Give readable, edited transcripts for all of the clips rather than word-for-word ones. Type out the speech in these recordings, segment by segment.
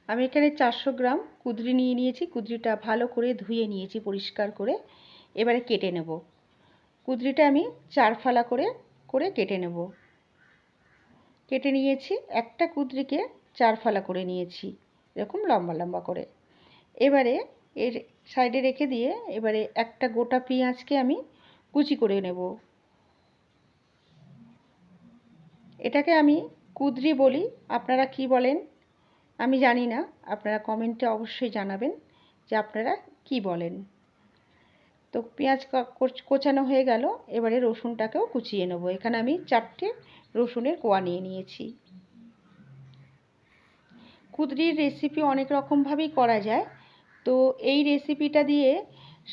আমি এখানে 400 গ্রাম কুঁদরি নিয়ে নিয়েছি। কুঁদরিটা ভালো করে ধুয়ে নিয়েছি পরিষ্কার করে। এবারে কেটে নেব। কুঁদরিটা আমি 4 ফালা করে কেটে নেব। কেটে নিয়েছি। একটা কুঁদরিকে 4 ফালা করে নিয়েছি, এরকম লম্বা লম্বা করে। এবারে এর সাইডে রেখে দিয়ে এবারে একটা গোটা পেঁয়াজকে আমি কুচি করে নেব। এটাকে আমি কুঁদরি বলি, আপনারা কি বলেন আমি জানি না। আপনারা কমেন্টে অবশ্যই জানাবেন যে আপনারা কি বলেন। তো পেঁয়াজ কোচানো হয়ে গেল। এবারে রসুনটাকেও কুচিয়ে নেব। এখানে আমি 4টে রসুনের কোয়া নিয়ে নিয়েছি। কুঁদরির রেসিপি অনেক রকমভাবেই করা যায়। তো এই রেসিপিটা দিয়ে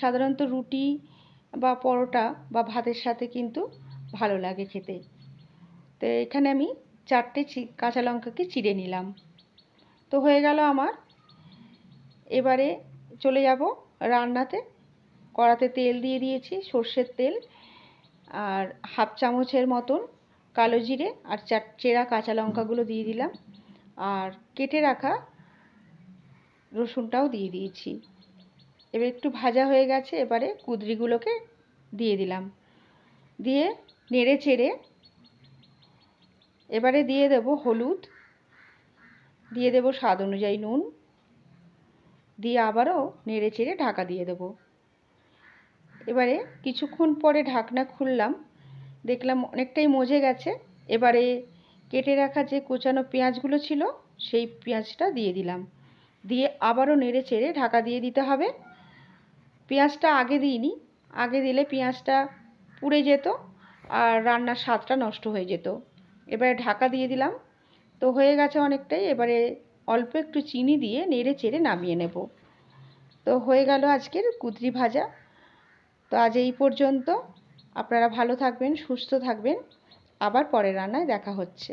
সাধারণত রুটি বা পরোটা বা ভাতের সাথে কিন্তু ভালো লাগে খেতে। তো এখানে আমি 4টে কাঁচা লঙ্কাকে চিড়ে নিলাম। তো হয়ে গেল আমার। এবারে চলে যাব রান্নাতে। কড়াতে তেল দিয়ে দিয়েছি, সর্ষের তেল, আর হাফ চামচের মতন কালো জিরে আর চেরা কাঁচা লঙ্কাগুলো দিয়ে দিলাম, আর কেটে রাখা রসুনটাও দিয়ে দিয়েছি। এবার একটু ভাজা হয়ে গেছে। এবারে কুঁদরিগুলোকে দিয়ে দিলাম, দিয়ে নেড়ে চেড়ে এবারে দিয়ে দেব হলুদ, দিয়ে দেব স্বাদ অনুযায়ী নুন, দিয়ে আবারও নেড়ে চেড়ে ঢাকা দিয়ে দেব। এবারে কিছুক্ষণ পরে ঢাকনা খুললাম, দেখলাম অনেকটাই মজে গেছে। এবারে কেটে রাখা যে কোচানো পেঁয়াজগুলো ছিল সেই পেঁয়াজটা দিয়ে দিলাম, দিয়ে আবারও নেড়ে চেড়ে ঢাকা দিয়ে দিতে হবে। পেঁয়াজটা আগে দিইনি, আগে দিলে পেঁয়াজটা পুড়ে যেত আর রান্নার স্বাদটা নষ্ট হয়ে যেত। এবারে ঢাকা দিয়ে দিলাম। তো হয়ে গেছে অনেকটাই। এবারে অল্প একটু চিনি দিয়ে নেড়ে চেড়ে নামিয়ে নেব। তো হয়ে গেল আজকের কুঁদরি ভাজা। তো আজ এই পর্যন্ত। আপনারা ভালো থাকবেন, সুস্থ থাকবেন। আবার পরের রান্নায় দেখা হচ্ছে।